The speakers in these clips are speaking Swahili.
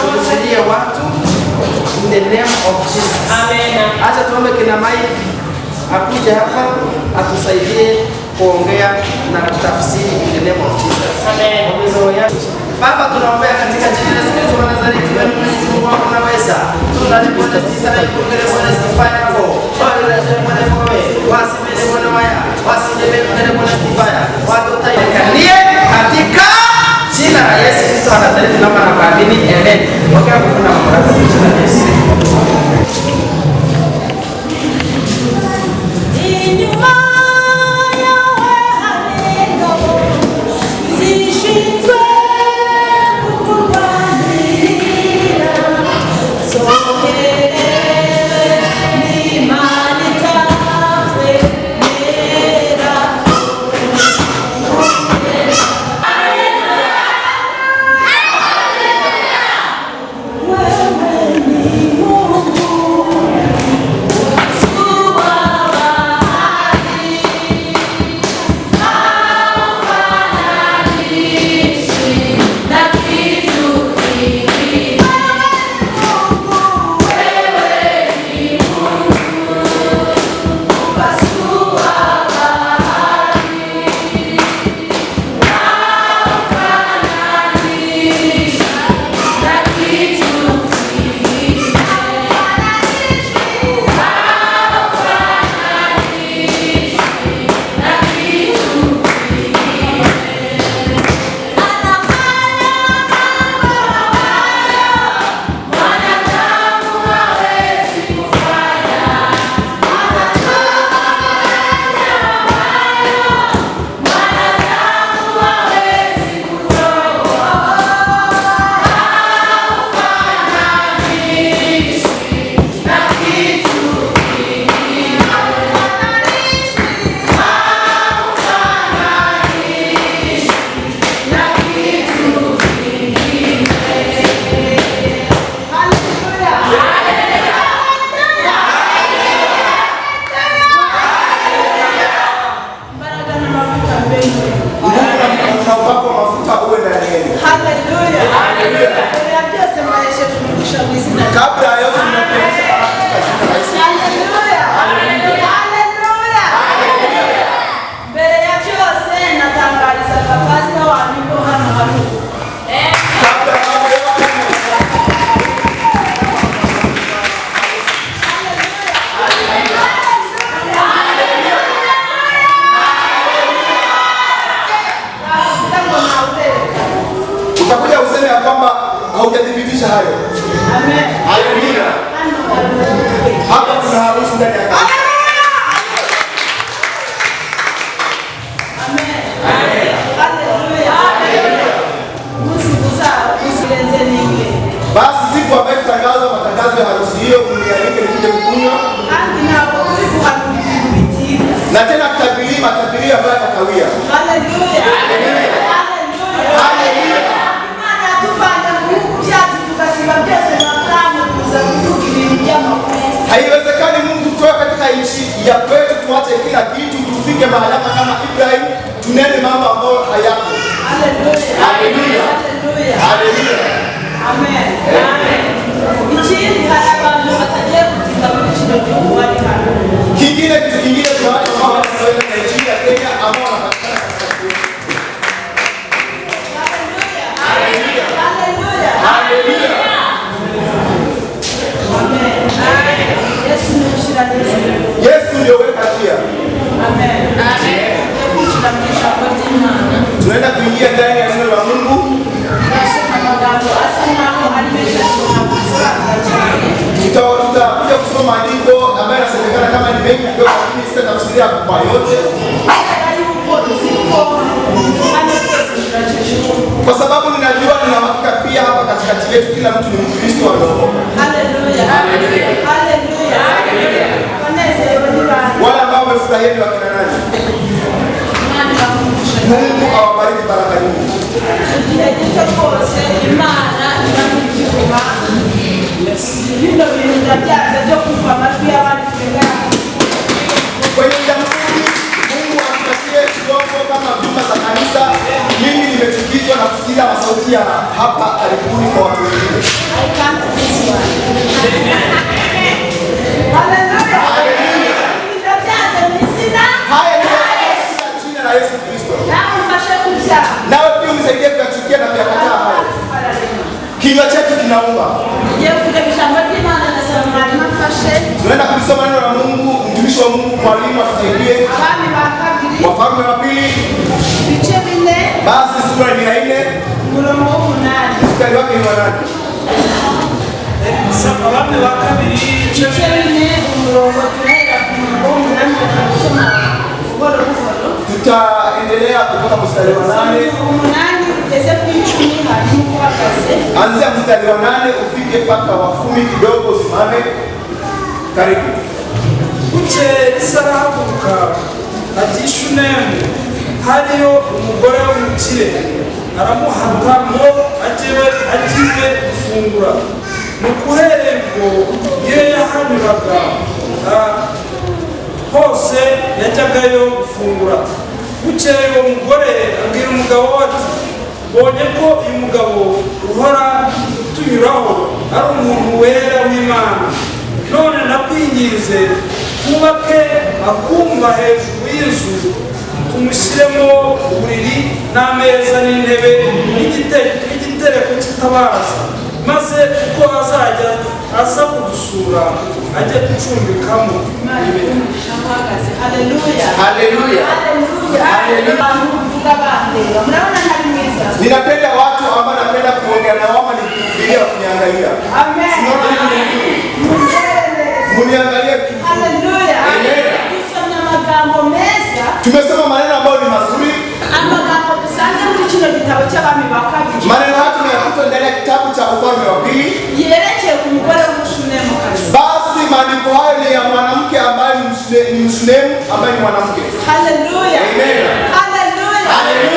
kuhubiria watu in the name of Jesus. Amen. Acha tuombe kina Mai akuja hapa atusaidie kuongea na kutafsiri in the name of Jesus. Amen. Baba, tunaombea katika jina la Yesu Kristo wa Nazareti, wewe Mwenyezi Mungu wako unaweza. Tunalipenda sisi na kuongelea Bwana Stefano hapo. Bwana Bwana wewe, wasimele Bwana waya, wasimele Bwana Stefano. Watu tayakanie katika jina la Yesu Kristo wa Nazareti tunaomba na kuamini. Amen. Wakati kuna mamlaka kwa jina la Yesu. Utakuja useme ya kwamba haujadhibitisha hayo. Amen. Haleluya. Hapa kuna harusi ndani ya kanisa. Amen. Amen. Haleluya. Haleluya. Basi siku ambayo tutangazwa matangazo ya harusi hiyo, mnialike nikuje kukunywa. Na tena tutabiria matabirio ambayo yatakawia. Haleluya. Haleluya. Haleluya. Haiwezekani Mungu kutoka katika nchi ya kwetu tuache kila kitu tufike mahali hapa kama Ibrahim tunene mambo ambayo hayapo. Haleluya. Haleluya. Haleluya. Amen. Amen. Kingine kitu kingine kwa watu ambao wanatoka nchi ya Kenya ambao wanapatikana katika nchi. Haleluya. Haleluya. Haleluya. Yesu ndio weka njia. Amen. Amen. Tunaenda kuingia ndani ya neno la Mungu. Tutakuja kusoma maandiko ambayo yanasemekana kama ni mengi kidogo, lakini sitatafsiria kwa yote. Kwa sababu ninajua nina hakika pia hapa katikati yetu kila mtu ni Mkristo wa roho. Haleluya. Haleluya. Haleluya. Wale ambao wamefurahia ni wakina nani? Mungu awabariki baraka nyingi. Kwenye jamhuri Mungu atupatie kidogo kama vyumba za kanisa. Mimi nimechukizwa na kusikia masauti ya hapa. karibuni kwa watu wengine. Haya ni jina la Yesu Kristo. Nawe pia unisaidie kuyachukia na kuyakataa haya. Kinywa chetu kinaumba. Tunaenda kulisoma neno la Mungu. Mtumishi wa Mungu mwalimu atusaidie. Wafalme wa pili. Basi sura ni 4. Mstari wake ni wa 8. Wafalme wa kabiri tutaendelea kutoka mstari wa 8. Anzia mstari wa 8 ufike mpaka wa 10 kidogo, usimame. Karibu. Bukeye Sarahaguruka ajya i Shunemu, hariyo umugore w'umukire, aramuhata ngo agiye gufungura. Nuko uhereye ubwo iyo yahanyuraga hose yajyagayo gufungura. Bukeye uwo mugore abwira umugabo we ati, mbonye ko uyu mugabo uhora utunyuraho ari umuntu wera w'Imana, none nakwinginze twubake akumba hejuru y'inzu, tumushyiremo uburiri n'ameza n'intebe n'igitereko cy'itabaza, maze uko azajya aza kudusura ajye gucumbikamo. Ninapenda watu ambao napenda kuongea na wao ni kufikiria kuniangalia. Muniangalie. Tumesoma maneno ambayo ni mazuri. Maneno haya tumeyakuta ndani ya kitabu cha Wafalme wa pili. Basi maandiko hayo ni ya mwanamke ambaye ni Mshunemu, ambaye ni mwanamke. Haleluya. Amen.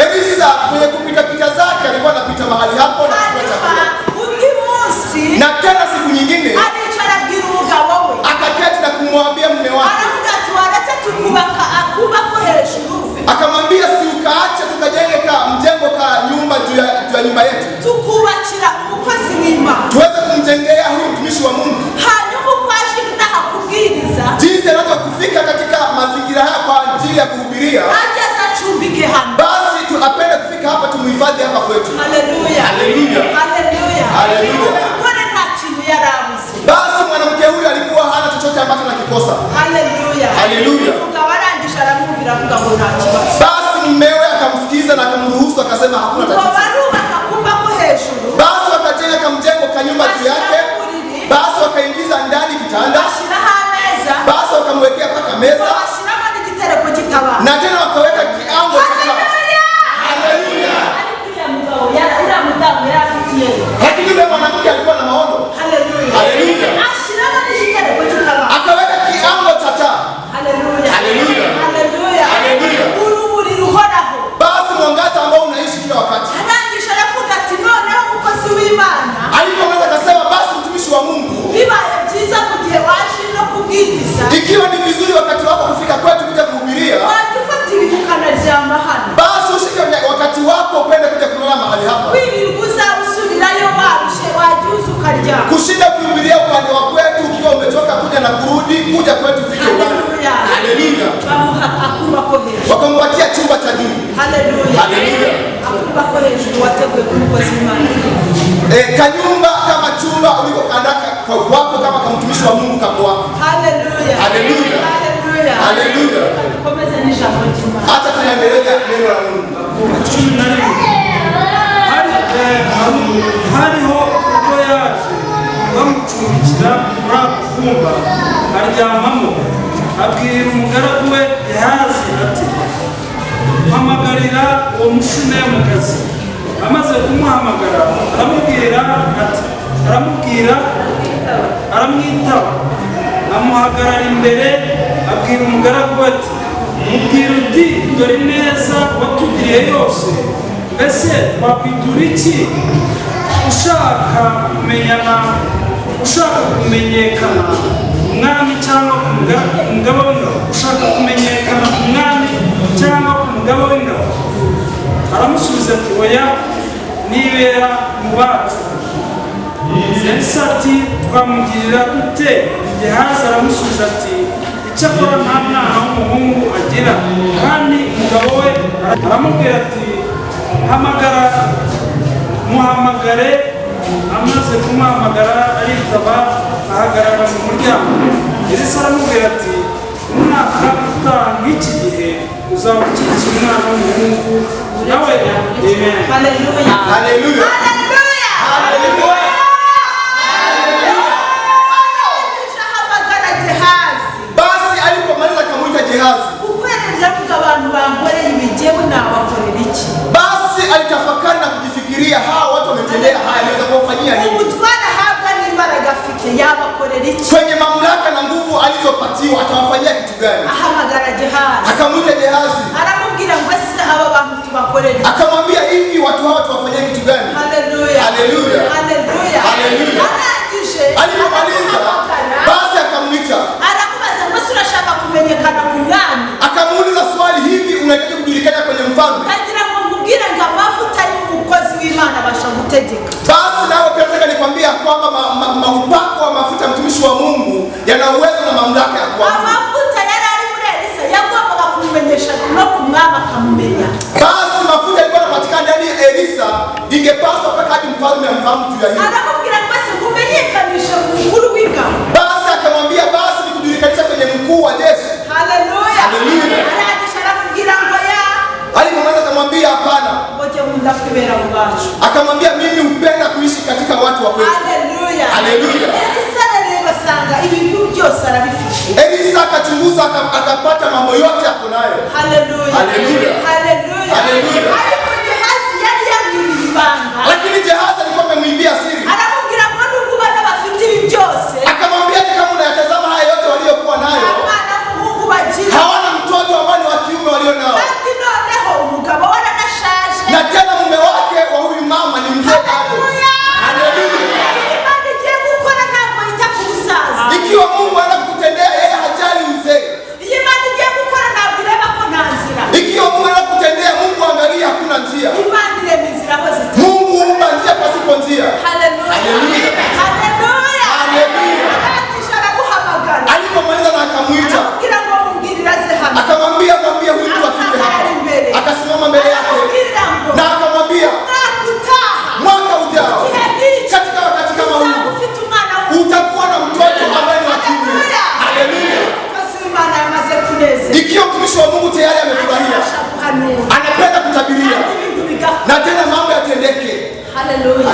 Elisa kwenye kupita pita zake alikuwa anapita mahali hapo na kula chakula. Na tena siku nyingine akaketi na kumwambia mume wake, akamwambia si ukaacha tukajenge mjengo ka nyumba juu ya nyumba yetu, tuweze kumjengea huyu mtumishi wa Mungu. Jinsi anavyokufika katika mazingira haya kwa ajili ya kuhubiria, basi tunapenda kufika hapa tumuhifadhi hapa kwetu. Haleluya. Basi mwanamke huyu alikuwa hana chochote ambacho anakikosa. Haleluya. Basi mmewe akamsikiza na akamruhusu, akasema hakuna tatizo. Basi wakajenga kamjengo kanyumba juu yake. Basi wakaingiza ndani kitanda. Basi wakamwekea paka meza. Na tena wakaweka kiango cha taa. Haleluya. Lakini yule mwanamke alikuwa na maono. Haleluya. Akaweka kiango cha taa. Haleluya. Basi mwangaza ambao unaishi kila wakati. Alipomaliza akasema, basi mtumishi wa Mungu, ikiwa ni vizuri wakati wako kufika kwetu kuja kuhubiria, basi ushike wakati wako upende kuja kulala mahali hapa, kushinda kuhubiria upande wa kwetu ukiwa umetoka kuja na kurudi kuja kwetu ufike upande. Haleluya. Wakampatia chumba cha juu. Haleluya. Kanyumba kama chumba uliko kandaka kwa kwako kama kama mtumishi wa Mungu kako. Haleluya. Hata tunaendeleza neno la Mungu. Hariho ubwo yaje bamucumbikira muri ako kumba aryamamo, abwira umugaragu we Gehazi ati, mpamagarira uwo Mushunemukazi. Amaze kumuhamagara aramwitaba, amuhagarara imbere, abwira umugaragu we ati, mubwira uti, dore neza watugiriye yose, mbese twakwitura iki? Ushaka kumenyekana umwami cyangwa umugaba w'ingabo? Ushaka kumenyekana umwami cyangwa umugaba w'ingabo? Aramusubiza ati, oya, nibera mu bacu. Elisa ati twamugirira dute? Gehazi aramusubiza ati icyakora nta mwana w'umuhungu agira, kandi umugabo we aramubwira ati hamagara muhamagare. Amaze kumuhamagara aritaba, ahagarara mu muryango. Elisa aramubwira ati umwaka utaha nk'iki gihe uzaba ukikiye umwana w'umuhungu. Nawe amen. Haleluya, haleluya, haleluya. Basi alipomaliza akamwita Gehazi. Basi alitafakari na kujifikiria, hawa watu wametendea haya, naweza kuwafanyia nini? Kwenye mamlaka na nguvu alizopatiwa atawafanyia kitu gani? Akamwita Gehazi. Akamwambia hivi, watu hawa tuwafanyia kitu gani? Haleluya, haleluya, haleluya. Alipomaliza basi akamwita. Akamuuliza swali, hivi unahitaji kujulikana kwenye mfalme? Basi nao pia nataka nikwambia kwamba maupako wa mafuta mtumishi wa Mungu yana uwezo na mamlaka ya kuamuru. Basi mafuta yalikuwa yanapatikana ndani ya Elisa, ingepaswa mpaka hadi mfalme amfahamu juu ya hilo. Basi akamwambia, basi nikujulikananisha kwenye mkuu wa jeshi. Haleluya. Alipomaliza akamwambia hapana. Akamwambia mimi hupenda kuishi katika watu wa kwetu. Haleluya. Haleluya. Elisa akachunguza akapata mambo yote yako nayo. Haleluya. Haleluya. Haleluya. Lakini Gehazi alikuwa amemwibia siri. Akamwambia kama unayatazama haya yote waliokuwa nayo, hawana mtoto ambao ni wa kiume walio nao. Na tena mume wake wa huyu mama ni mzee bado. Ikiwa Mungu anakutendea yeye hajali uzee. Ikiwa Mungu anakutendea, Mungu angalia hakuna njia. Mungu huumba njia pasipo njia. Haleluya. Haleluya. Alipomaliza na akamwita. Akamwambia mwambie huyu mtu afike hapa. Akasimama mbele yake. Na akamwambia mwaka ujao katika wakati kama huu utakuwa na mtoto ambaye ni wa kiume. Haleluya. Ikiwa mtumishi wa Mungu tayari amefurahia, anapenda kutabiria na tena mambo yatendeke. Haleluya.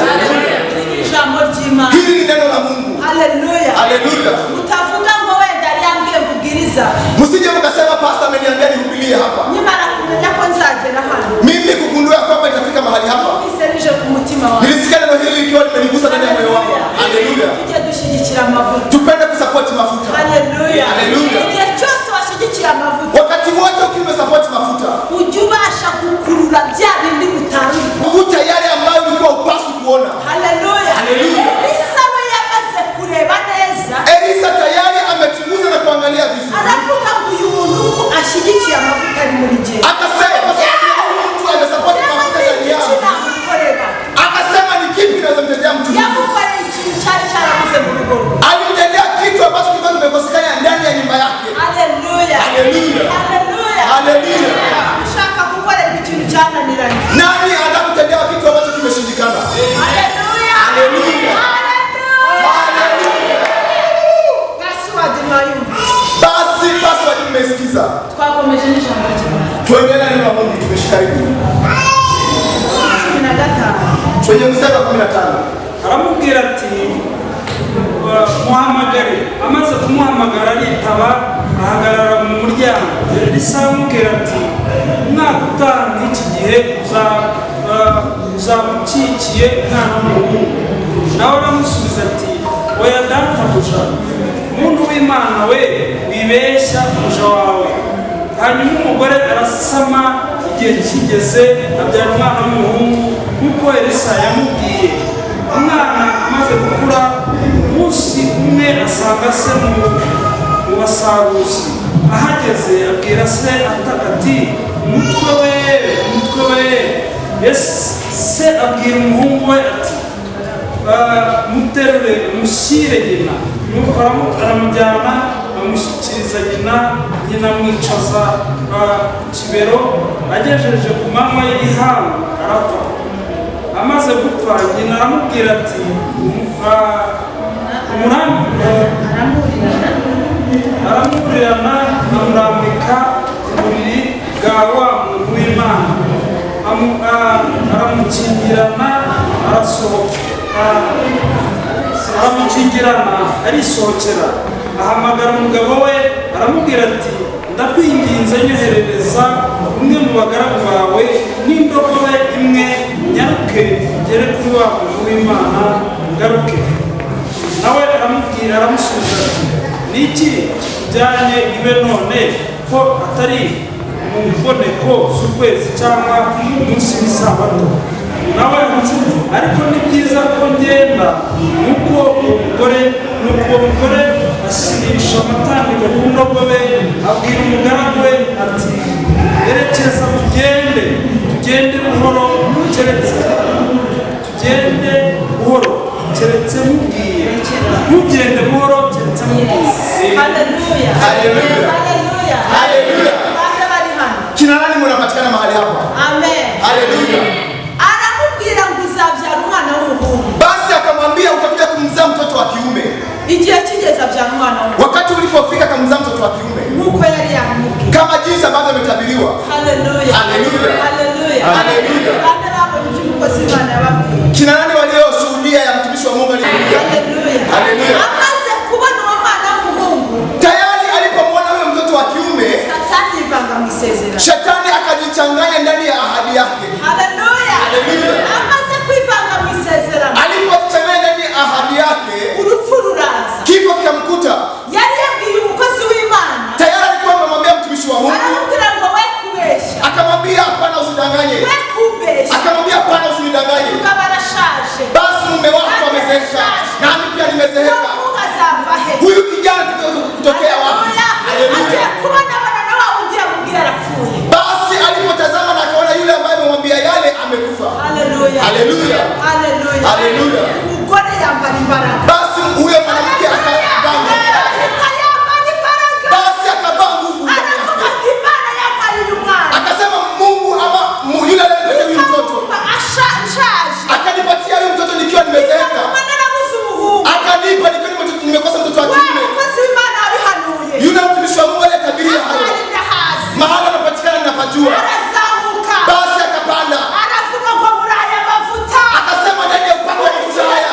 Hili ni neno la Mungu. Haleluya. Haleluya. Msije mkasema pastor ameniambia nihubirie hapa. Mimi kugundua kwamba itafika mahali hapa. Nilisikia neno hili likiwa limenigusa ndani ya moyo wangu. Haleluya. Tupende kusupport mafuta. Haleluya. Haleluya. Wakati wote ukiwa support mafuta, mafuta yale ambayo ulikuwa upaswi kuona. Haleluya. Haleluya. Elisa tayari amechunguza na kuangalia vizuri. Akasema kwa sababu mtu amesupport mafuta ndani yake. Akasema ni kipi naweza mtendea mtu huyu? Alimtendea kitu ambacho kilikuwa kimekosekana ndani ya nyumba yake. Haleluya. Haleluya. Haleluya. Nani anakutendea kitu ambacho kimeshindikana? Haleluya. Haleluya. Basi mmesikiza. Tuendelee na neno la Mungu, tumeshika hivi. Kwenye mstari wa 15. Aramubwira ati muhamagare. Amaze kumuhamagara aritaba, ahagarara mu muryango. Elisa aramubwira ati umwaka utaha nk'iki gihe uzaba ukikiye umwana w'umuhungu. Nawe aramusubiza ati oya databuja, muntu w'Imana we, wibeshya umuja wawe. Hanyuma umugore arasama, igihe kigeze abyara umwana w'umuhungu nk'uko Elisa yamubwiye. Umwana amaze gukura, umunsi umwe asanga se mu basaruzi. Ahageze abwira se ataka ati umutwe we, se abwira umuhungu we ati muterure mushyire nyina, nuko aramujyana amushyikiriza nyina amwicaza kibero. agejeje ku manywa y'ihangu arapfa. amaze gupfa nyina aramubwira ati aramurirana amurambika uburiri bwa wa muntu w'Imana, aramukingirana arisohokera. ahamagara umugabo we aramubwira ati ndakwinginze nyoherereza umwe mu bagaragu bawe n'indogobe imwe, nyaruke ngere kuri wa muntu w'Imana ngaruke. nawe aramusubiza ati niki kujyanye iwe none ko atari mu mboneko z'ukwezi cyangwa umunsi w'isabato? nawe ariko ni byiza ko ngenda. nuko uwo mugore asirisha amatandiko ku ndogobe, abwira umugaragu we ati erekeza tugende buhoro keretse mubwiye, ntugende buhoro keretse mubwiye. Haleluya, haleluya, haleluya. Kina nani mnapatikana mahali hapa? Amen. Haleluya. Anamubwira ngo uzabyara umwana w'umuhungu. Basi akamwambia utakuja kumzaa mtoto wa kiume. Igihe kigeze abyara umwana w'umuhungu. Wakati ulipofika akamzaa mtoto wa kiume. Nuko yari yamubwiye. Kama jinsi ambavyo ametabiriwa. Haleluya. Haleluya. Haleluya. Haleluya. Bande babo n'umukozi Imana yababwiye. Kina nani walioshuhudia ya mtumishi wa Mungu aliyekuja? Haleluya. Haleluya. Amaze kubona uwo mwana w'umuhungu. Tayari alipomwona huyo mtoto wa kiume, Satani ivanga mu isezerano. Shetani akajichanganya ndani ya ahadi yake. Haleluya. Haleluya. Amaze kwivanga mu isezerano. Alipojichanganya ndani ya ahadi yake, urupfu ruraza. kifo kikamkuta. Yari yabwiye umukozi w'Imana. Tayari alikuwa amemwambia mtumishi wa Mungu. Aramubwira ngo we kubesha. Akamwambia hapana, usidanganye. We kubesha. Akamwambia hapana, usinidanganye. Ukaba arashaje. Basi mume wako amezeeka, nami pia nimezeeka. Mungu azava he. Huyu kijana kutokea wapi? Haleluya. Kubona bana na wao ndiye amubwira arapfuye. Basi alipotazama na akaona yule ambaye amemwambia yale amekufa. Haleluya. Haleluya. Haleluya. Haleluya. Umugore yambara imbaraga. Basi huyo mwanamke akavaa nguvu. Basi akavaa nguvu. Akasema Mungu ama yule aliyenipatia huyu mtoto. Akanipatia huyu mtoto nikiwa nimezeeka. Akanipa nikiwa nimekosa mtoto wa kiume. Yule mtumishi wa Mungu aliyetabiria hayo. Mahali anapatikana ninapajua. Basi akapanda. Akasema ndani ya upako wa mafuta haya.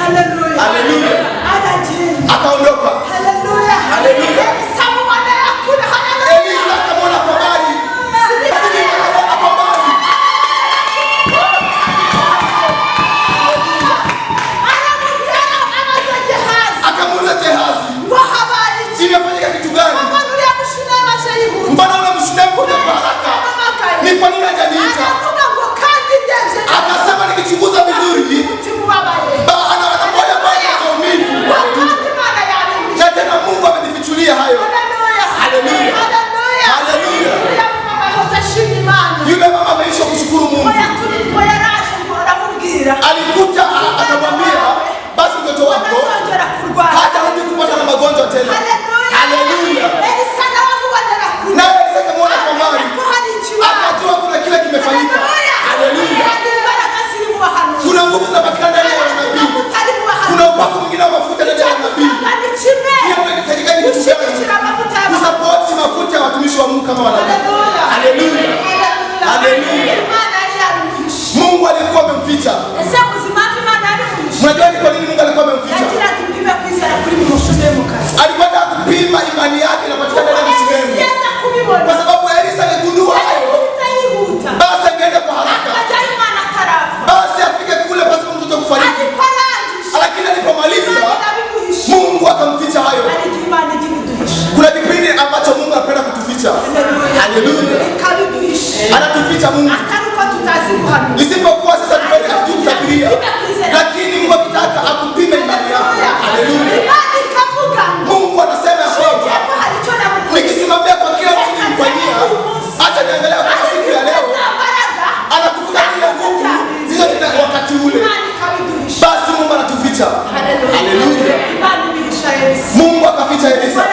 Hallelujah. Hallelujah. Anajenga. Akaondoka. Hallelujah. Hallelujah. Samu wana yakuna. Hallelujah. Elisa akamwona kwa mbali. Akamwona kwa mbali. Akamuuliza Gehazi, imefanyika kitu gani? Mbona ule mshunemu kuja kwa haraka? Ni kwa nini hajaniita? Akasema nikichunguza vizuri, ana moja moja maumivu. Na tena Mungu amenifichulia hayo. Haleluya. Haleluya. Yule mama ameisha kushukuru Mungu. Alikuta akamwambia basi mtoto wako hatarudi kupata na magonjwa tena. Haleluya. Na Elisa akamwona kwa mbali. Akajua kuna kile kimefanyika. Haleluya. Kuna nguvu za patikana ndani ya nabii. Kuna upako mwingine wa mafuta ndani ya nabii. Hiyo inahitajika ni kitu gani? Kusapoti mafuta ya watumishi wa Mungu kama wanabii. Haleluya. Haleluya. Mungu alikuwa amemficha. Mnajua ni kwa nini Mungu alikuwa amemficha? Alikwenda kupima imani yake na patikana ndani ya mshunemu. Kwa sababu Elisa aligundua hayo. Basi angeenda kwa haraka. Basi afike kule basi mtoto kufariki. Lakini alipomaliza Mungu akamficha hayo. Kuna kipindi ambacho Mungu anapenda kutuficha. Haleluya. Anatuficha Mungu. Isipokuwa sasa tupende kutabiria. Lakini Mungu akitaka akupime imani yako. Haleluya. Mungu anasema kwamba nikisimamia kwa kila mtu nimfanyia, acha niangalia kwa siku ya leo. Anakufuta kila nguvu zile tena wakati ule. Basi Mungu anatuficha. Haleluya. Mungu akaficha Elisa.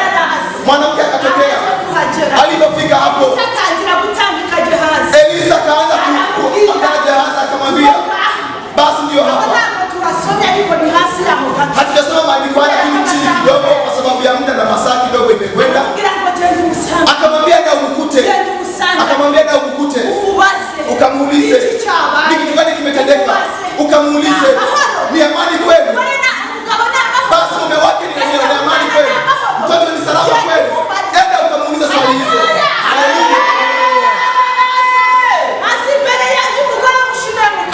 Mwanamke akatokea. Alipofika hapo Elisa akaanza Gehazi akamwambia basi ndio hapa. Hatujasoma maandiko haya chini kidogo kwa sababu ya muda na masaa kidogo imekwenda. Akamwambia na umkute. Akamwambia na umkute. Ukamuulize ni kitu gani kimetendeka. Ukamuulize ni amani kweli? Basi mume wake ni amani kweli? Mtoto ni salama kweli? Enda ukamuulize swali hizo. Haleluya.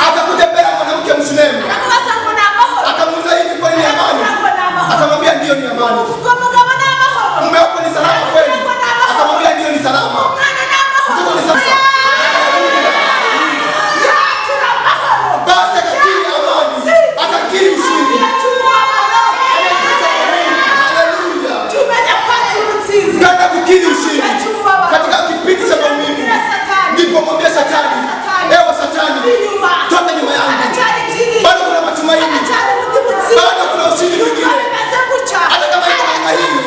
Akakuja mbele ya mwanamke mshunemu. Akamuuliza hivi kweli ni amani? Akamwambia ndio ni amani. Mume wako ni salama kweli? Akamwambia ndio ni salama. Mtoto ni salama. Basi akakiri amani. Akakiri ushindi. Haleluya. Kana kukiri ushindi. Katika kipindi cha maumivu. Ndipo mwambie Shetani, ewe Shetani, toka nyuma yangu. Bado kuna matumaini. Bado kuna ushindi mwingine. Hata kama iko namna hii,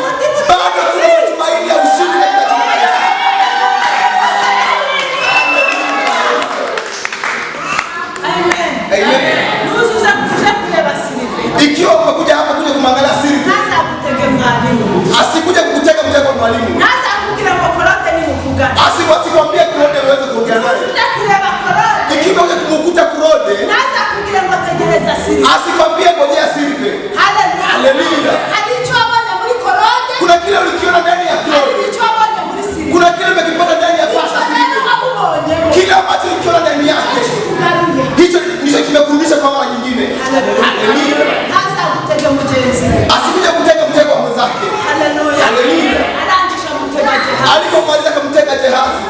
bado kuna matumaini ya ushindi katika jina la Yesu. Amen. Amen. Ikiwa umekuja hapa kuja kumwangalia Silvi, asikuje kukutega mtego mwalimu. Asikwambie kurode uweze kuongea naye. Ikiwa kumkuta kurode, asikwambie ngojea Silvi. Haleluya. Kuna kile ulikiona ndani ya kurode. Kuna kile umekipata ndani ya pasta Silvi. Kile ambacho ulikiona ndani yake, hicho ndicho kimekurudisha kwa mara nyingine. Haleluya. Asikuje kutega mtego wa mwenzake. Haleluya. Alipomaliza kumtega Gehazi,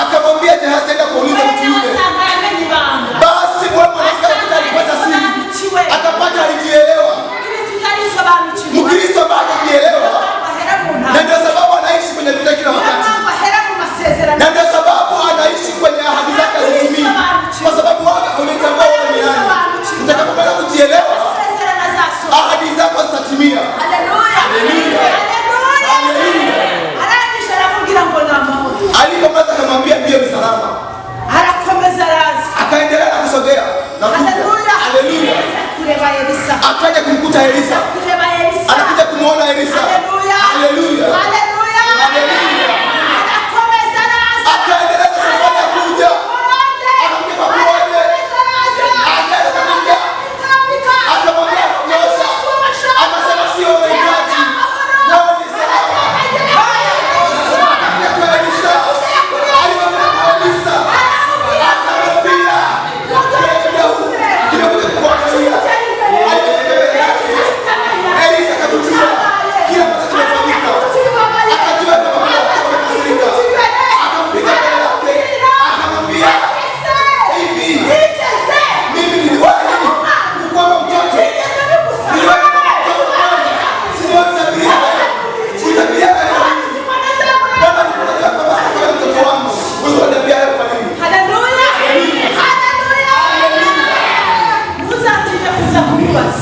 akamwambia Gehazi enda kuuliza mtu yule. Basi Bwana mwanamke alipata siri. Akapata alijielewa. Mkristo bado hajielewa. Na ndio sababu anaishi kwenye vita kila wakati. Na ndio sababu anaishi kwenye ahadi zake hazitimii. Kwa sababu wao walitambua wao ni nani. Utakapopata kujielewa, ahadi zako zitatimia. Haleluya. Alipomaliza akamwambia ndio ni salama. Akaendelea na kusogea. Haleluya. Akaja kumkuta Elisa. Anakuja kumuona Elisa. Haleluya. Haleluya. Akaendelea safari ya kuja. Akamwambia kuoje. Akaendelea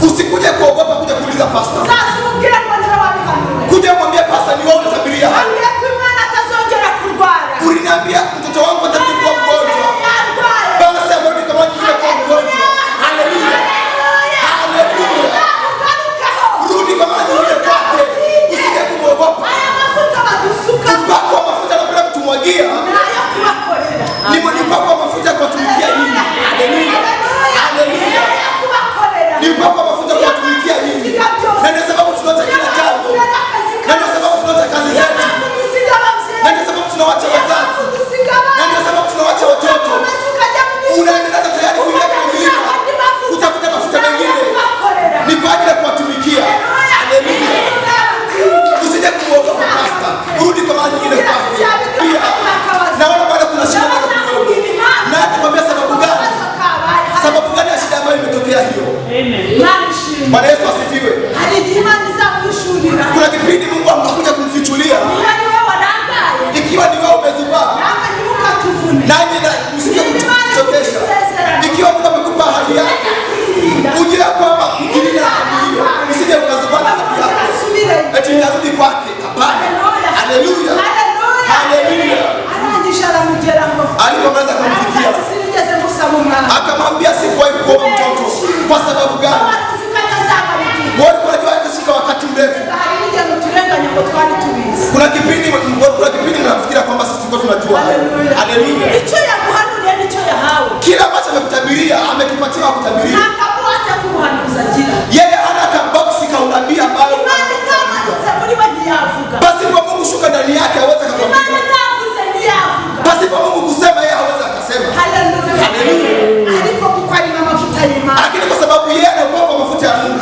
Usikuje kuogopa kuja kuuliza pastor. Kuja mwambie pastor ni wewe unatabiria. Uliniambia mtoto wangu atakuwa mgonjwa. Basi amerudi kama yule kwa mgonjwa. Haleluya. Haleluya. Rudi kama yule kwake. Usije kuogopa. Mpako mafuta anapenda kutumwagia. Ni mpako mafuta kwa kutumikia nini? Haleluya. Haleluya. Ni mpako mafuta kwa kutumikia nini? Na ndio sababu tunaacha kila jambo. Na ndio sababu tunaacha kazi zetu. Na ndio sababu tunawacha wazazi. Na ndio sababu tunawacha watoto. Unaendelea tayari kuingia kwenye milima kutafuta mafuta mengine. Ni kwa ajili ya kuwatumikia. Haleluya. Usije kuogopa pastor. Urudi kwa maana nyingine pastor. Naona bado kuna shida na kidogo. Na tukwambia sababu gani? Sababu gani ya shida ambayo imetokea hiyo? Amen. Bwana Yesu asifiwe. Kuna kipindi Mungu anakuja kumfichulia. Ikiwa ni wewe umezubaa. Nanyi na msije kuchokesha. Ikiwa Mungu amekupa ahadi yako. Ujue kwamba kujilinda na hiyo. Msije ukazubaa na ahadi yako. Eti ndarudi kwake. Hapana. Haleluya. Haleluya. Alipomaliza kumfikia. Akamwambia sikuwahi kuoa mtoto. Kwa sababu gani? Wewe unajua ikashika wakati mrefu. Kuna kipindi mnafikiria kwamba sisi tuko tunajua. Haleluya. Kila ambacho amekutabiria amekipatia kutabiria. Yeye hana kaboksi ka unabii ambayo basi kwa Mungu shuka ndani yake aweze kukwambia. Basi kwa Mungu kusema yeye hawezi akasema. Haleluya. Lakini kwa sababu yeye anaogopa mafuta ya Mungu.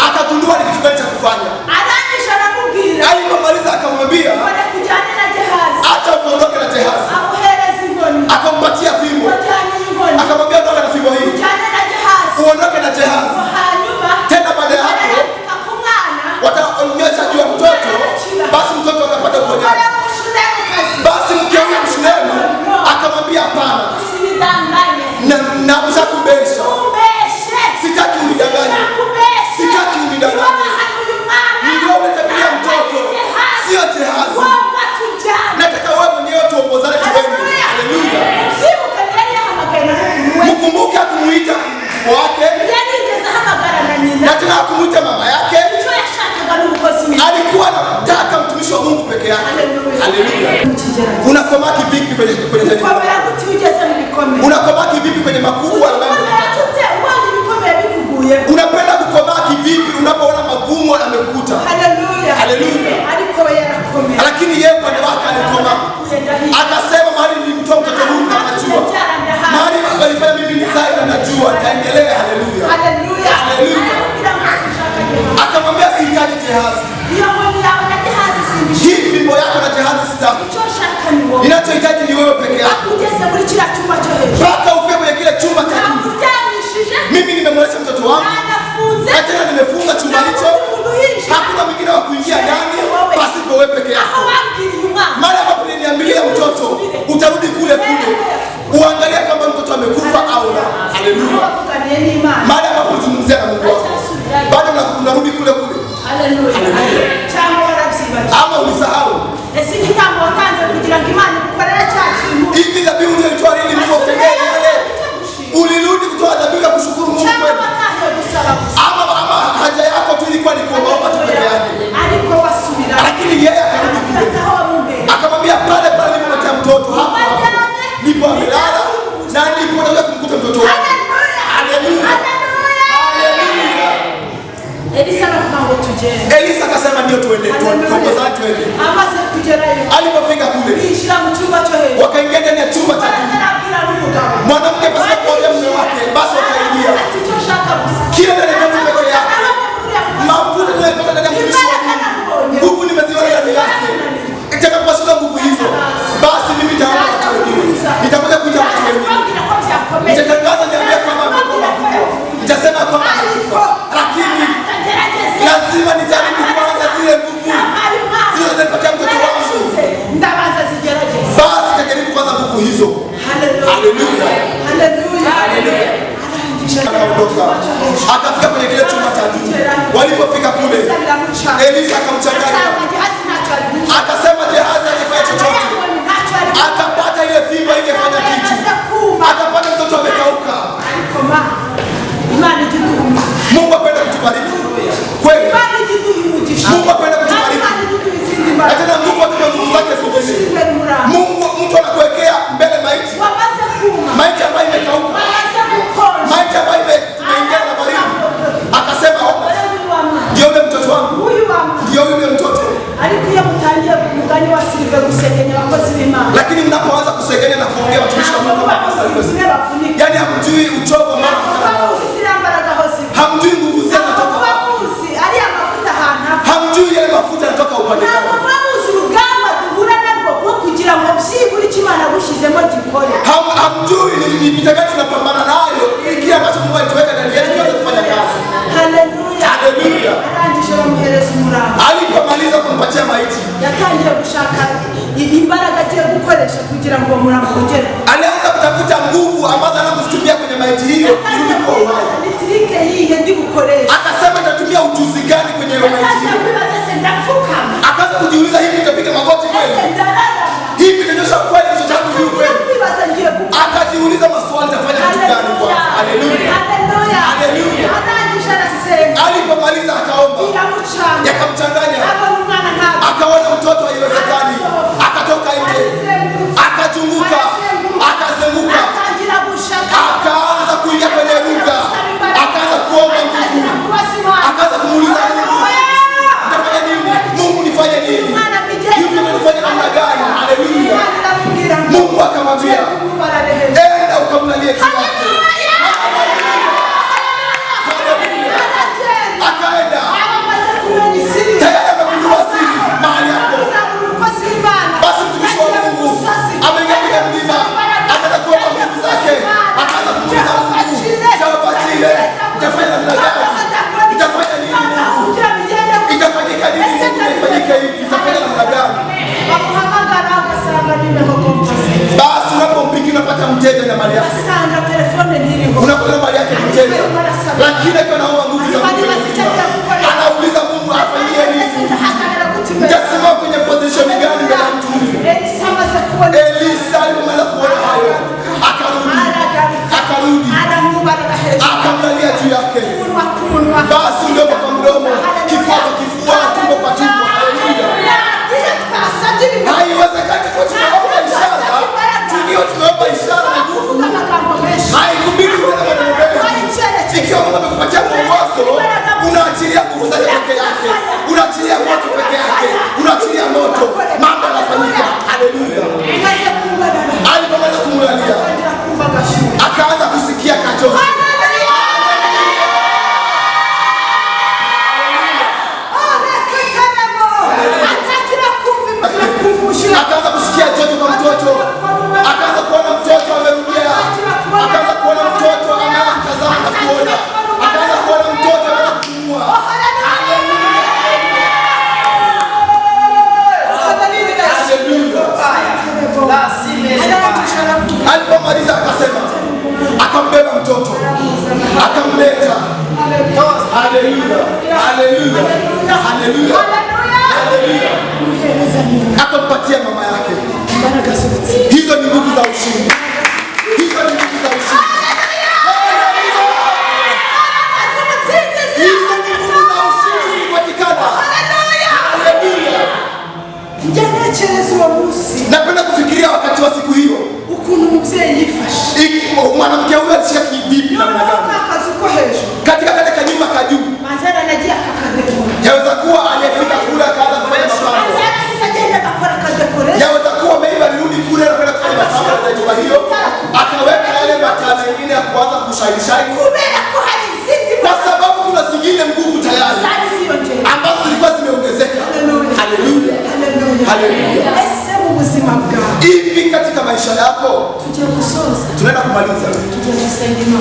Akagundua ni kitu gani cha kufanya. Alipomaliza akamwambia acha uondoke na Gehazi. Akampatia fimbo. Akamwambia ondoka na fimbo hii. Uondoke na Gehazi. Tena baada ya hapo wataonyesha juu ya mtoto, basi mtoto akapata uponyaji. Basi mke huyo Mshunemu akamwambia hapana. Na msakubesha. Sitaki unidanganye. Sitaki unidanganye. Niliometabiria mtoto. Sio Gehazi. Nataka wewe mwenyewe tuongozane tuende. Haleluya. Mkumbuke kumuita wake. Na tena kumuita mama yake. Alikuwa anataka mtumishi wa Mungu peke yake. Haleluya. Unakomaa kivipi kwenye jamii? Unakomaa kivipi kwenye makubwa ambayo unapenda kukomaa kivipi unapoona magumu yamekukuta? Haleluya. Haleluya. Lakini yeye upande wake alikomaa. Akasema mahali nilimtoa mtoto huyu najua. Mahali alifanya mimi nizae na najua. Taendelea. Haleluya. Haleluya. Akamwambia sihitaji Gehazi. Hii fimbo yako na Gehazi sitaki. Ninachohitaji ni wewe peke yako. Mpaka ufike kwenye kile chumba cha juu. Mimi nimemweleza mtoto wangu. Na tena nimefunga chumba hicho. Hakuna mwingine wa kuingia ndani pasipo wewe peke yako. Mara ambapo niliambia mtoto utarudi kule kule. Uangalie kama mtoto amekufa au la. Haleluya. Mara ambapo uzungumzia na Mungu wako. Bado unarudi kule kule. Haleluya. Ama ulisahau. Hivi dhabihu ulioitoa lini Mungu utegee yale? Ulirudi kutoa dhabihu ya kushukuru Mungu kweli? Ama haja yako tu ilikuwa ni kuomba tu peke yake? Lakini yeye akarudi kule. Akamwambia pale pale nilipomtia mtoto hapa. Nipo amelala na ndipo nakuja kumkuta mtoto wake. Haleluya. Elisa akasema ndio tuende. Tuongozane tuende. Alipofika kule wakaingia ndani ya chumba cha juu. Mwanamke pasipo kuambia mume wake basi wakaingia. Kile ndani ya peke yake. Mafuta tunayopata ndani ya mtumishi wa Mungu. Nguvu nimeziona ndani yake. Itakapopasuka nguvu hizo basi mimi nitaomba watu wengine. Nitakuja kuita watu wengine. Nitatangaza niambia kwamba amekufa. Nitasema kwamba amekufa. Lakini lazima nijaribu kwanza zile nguvu. Sio nitapatia mtoto wangu. Basi nitajaribu kwanza nguvu hizo. Haleluya. Haleluya. Haleluya. Akaondoka. Akafika kwenye kile chumba cha juu. Walipofika kule, Elisa akamchanganya, akasema Gehazi alifanya chochote. Akapata ile fimbo ingefanya kitu, akapata mtoto amekauka. Mungu apenda kutubariki kweli. Mungu apenda kutubariki. Na tena Mungu atupe nguvu zake zingine. Mungu, mtu anakuwekea mbele maiti, maiti ambayo imekauka, maiti ambayo imeingia na baridi. Akasema ndio yule mtoto wangu, ndio yule mtoto. Lakini mnapoanza kusengenya na kuongea watumishi wa Mungu, yani hamjui uchovu mara hamjui nguvu zenu kutoka wapi, hamjui yale mafuta yanatoka upande gani, hamjui ni vita gani tunapambana nayo, kile ambacho Mungu alituweka ndani yetu kiweze kufanya kazi. Haleluya, haleluya. Alipomaliza kumpatia maiti, yatangiye gushaka imbaraga agiye gukoresha kugira ngo murambo ongere. Alianza kutafuta nguvu ambazo anakuzitumia kwenye maiti hiyo ili kwa uhai. Akasema nitatumia ujuzi gani kwenye hiyo maiti hiyo? Akaanza kujiuliza, hivi nitapiga magoti kweli? Hivi nitanyosha kweli kichwa changu juu kweli? Akajiuliza maswali, nitafanya kitu gani kwa? Haleluya, haleluya. Alipomaliza akaomba, yakamchanganya, akaona mtoto haiwezekani, akatoka nje, akazunguka, akazenguka, akaanza kuingia kwenye lugha, akaanza kuomba nguvu, akaanza kumuuliza Mungu, nitafanya nini? Mungu nifanye nini? Hivi nifanye namna gani? Haleluya. Mungu akamwambia, enda ukamlalie kichwa chake. Akaenda tayari amegundua siri mahali hapo. Basi mtumishi wa Mungu ameingia kwenye mlima, akaenda kuomba nguvu zake, akaanza kumuuliza Mungu, Jehova Jire, nitafanya namna gani? Nitafanya nini Mungu? Itafanyika nini Mungu? Nifanyike hivi, nitafanya namna gani? Basi unapompigia unapata mteja na mali yake, unakuwa mali yake ni mteja, lakini akiwa naomba nguvu za Mungu anauliza Mungu afanyie nini? Mtasema kwenye position gani mbele ya mtu huyu? Elisa alipomaliza kuona hayo, akarudi, akamlalia juu yake. Basi mdomo kwa mdomo, kifua kwa kifua, tumbo kwa tumbo. Haleluya. Haiwezekani kwa tunaomba ishara, tunaomba ishara na nguvu. Haikubidi uwe na maneno mengi. Ikiwa Mungu amekupatia mwongozo, unaachilia nguvu zake peke yake, unaachilia moto peke yake, unaachilia moto, mambo yanafanyika. Haleluya. Alipomaliza kumlalia, akaanza kusikia kachozi. Akaanza kusikia joto kwa mtoto, akaanza kuona mtoto amerudia, akaanza kuona mtoto anaanza kutazama na kuona, akaanza kuona mtoto anaanza kupumua. Alipomaliza akasema, akambeba mtoto, akamleta. Haleluya, haleluya, haleluya, haleluya. Akampatia mama yake. Hizo ni nguvu za ushindi, hizo ni nguvu za ushindi, hizo ni nguvu za ushindi zilipatikana. Haleluya. Napenda kufikiria wakati wa siku hiyo, mwanamke huyo alishika kivipi na mwanadamu katika kale kanyumba ka juu. Yaweza kuwa aliyefika kule akaanza kufanya mapambo, yaweza kuwa maybe alirudi kule na kwenda kufanya mapambo na nyumba hiyo, akaweka yale mataa mengine ya kuanza kushaishai, kwa sababu kuna zingine nguvu tayari ambazo zilikuwa zimeongezeka. Haleluya, haleluya. Hivi katika maisha yako tunaenda kumaliza,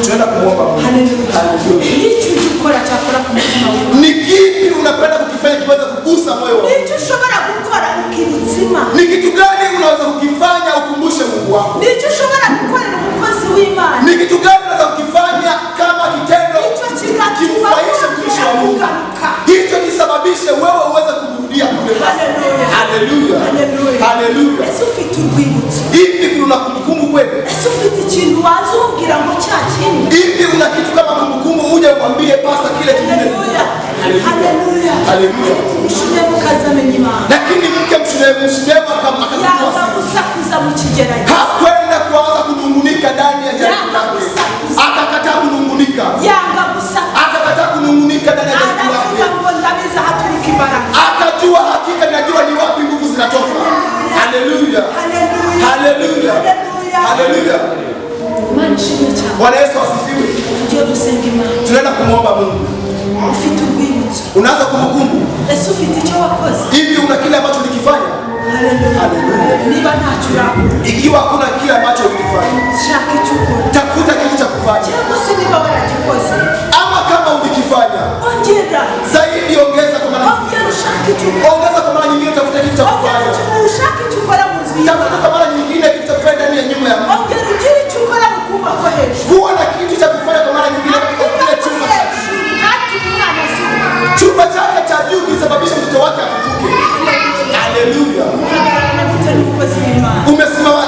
tunaenda kumwomba Mungu. Ni kipi unapenda kukifanya kiweze kugusa moyo wako? Ni kitu gani unaweza kukifanya ukumbushe Mungu wako? Ni kitu gani unaweza kukifanya kama kitendo urwibutso. Hivi kuna kumbukumbu kweli? Ese ufite ikintu wazubwira ngo cya kintu? Hivi una kitu kama kumbukumbu uje umwambie pasta kile kingine? Haleluya. Haleluya. Haleluya. Mshinde mukazamenya Imana. Lakini mke mshinevu yanga gusakuza mu kigeranyo. Hakwenda kuanza kunungunika ndani ya jamii yake. Akakataa kunungunika. Yanga gusakuza. Akakataa kunungunika ndani ya jamii yake. Anavuga ngo ndabiza haturuka imbaraga. Akajua hakika najua ni wapi nguvu zinatoka. Haleluya. Haleluya. Haleluya. Haleluya. Imani shimwe cyane. Bwana Yesu asifiwe. Tujye dusenga Imana. Tunaenda kumwomba Mungu. Ufite urwibutso. Unaanza kumbukumbu. Ese ufite icyo wakoze? Hivi una kile ambacho ulikifanya? Haleluya. Niba ntacyo urakora. Ikiwa hakuna kile ambacho ulikifanya, shaka icyo ukora. tafuta kitu cha kufanya. Cyangwa se niba waragikoze. Ama kama ulikifanya, ongera. zaidi ongeza kwa mara nyingine. Ongera ushaka icyo ukora. Ongeza kwa mara nyingine, tafuta kitu cha kufanya. Ongera ushaka icyo ukora mu nzu yawe. Tafuta kwa mara nyingine kitu cha kufanya ndani ya nyumba ya Mungu. Ongera ugire icyo ukora mu kumba ko hejuru. Kuwa na kitu cha kufanya kwa mara nyingine katika kile chumba cha chumba chake cha juu kisababisha mtoto wake afufuke. Haleluya.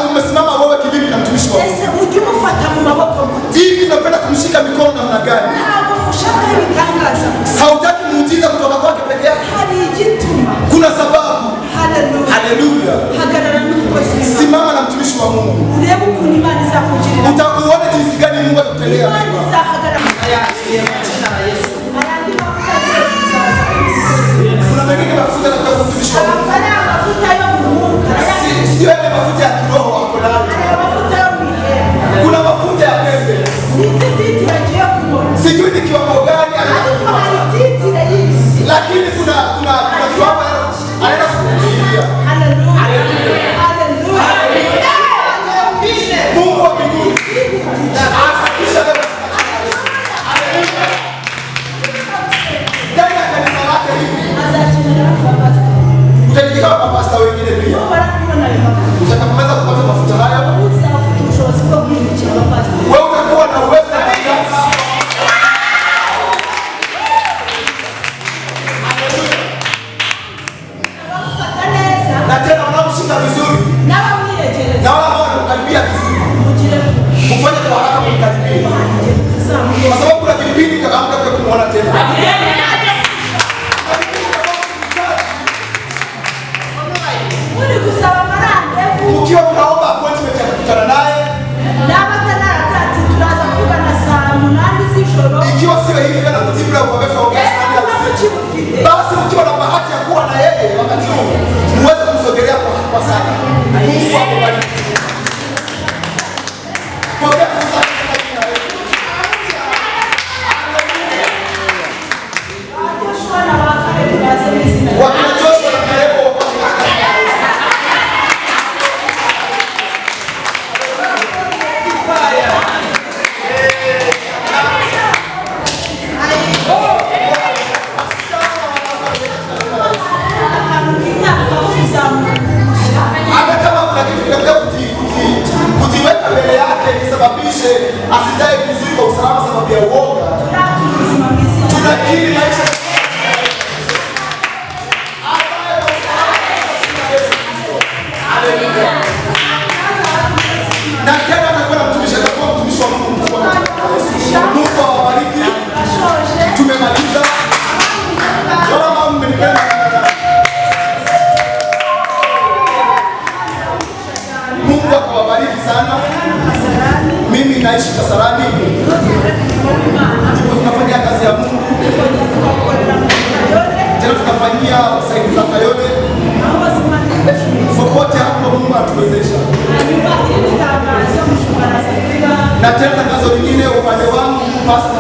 Umesimama wewe kivipi na mtumishi wako? Ese ujye umufata mu maboko muti. Hivi unapenda kumshika mikono namna gani? Ntabwo ushaka ibitangaza gusa. Hautaki muujiza kutoka kwake peke yake. Hari igituma. Kuna sababu. Haleluya. Haleluya. Hagarara n'umukozi w'Imana. Simama na mtumishi wa Mungu. Urebe ukuntu Imana izakugirira. Utakuona jinsi gani Mungu atakutendea Imana mema. izahagarara. Ayakiriye mu izina la Yesu. Ayandi mafuta azaza. Kuna mengine mafuta ya kutoka mtumishi wa Mungu. Abafana amafuta yo mu mwuka. Sio yale mafuta ya kiroho wako nayo. Amafuta yo mu ihema. Kuna mafuta ya pembe. Sinzi titi yagiye kubona. Sijui ni kiwango gani Ariko hari titire y'isi. lakini kuna kiwango anaenda kukufikia. Haleluya. Haleluya. Mungu wa mbinguni asakisha wewe. Ndani ya kanisa lake hivi. Azakenera kubabaza. Utajikia mapasta wengine pia. Barakubona ayo mafuta. Utakapomaliza kupata mafuta haya, Uzaba ufite ubushobozi bwo kwimikira ababaza. wewe utakuwa na uwezo wa kutangaza. Abamufata neza Na tena wanaomshika vizuri n'abamwiyegereza. na wale ambao wanakukaribia vizuri, Mugire ufanye kwa haraka kumkaribia, kwa sababu kuna kipindi hamtakuja kumuona tena. muri gusaba amarandevu Ukiwa unaomba appointment ya kukutana naye, n'abatanarata turaza kuvugana saa 8 z'ijoro. ikiwa sio hivi na kutibula kuogesha Mukimufite. basi ukiwa na bahati ya kuwa na yeye wakati huu muweze kumsogelea kwa sana. Mungu akubariki. Pokea fursa katika jina la Yesu. Joshua na Wakalebu baze mu izina rya Wakina Joshua na Kalebu wapate akantu k'imyaka kuzamukusha. hata kama kuna kitu kinakuja kutiweka mbele yake kisababishe asizae vizuri kwa usalama sababu ya uoga. Turatura ubuzima bw'isi. Tunakiri maisha na tena atakuwa na mtumishi, atakuwa mtumishi wa Mungu. Mungu awabariki. Turashoje. Tumemaliza. Wala mama mmenipenda. Mungu akawabariki sana. Mimi naishi Kasarani. Ndipo tunafanyia kazi ya Mungu. Tena tunafanyia saidi za Kayole. Popote hapo Mungu atuwezesha. Na tena tangazo lingine upande wangu pasta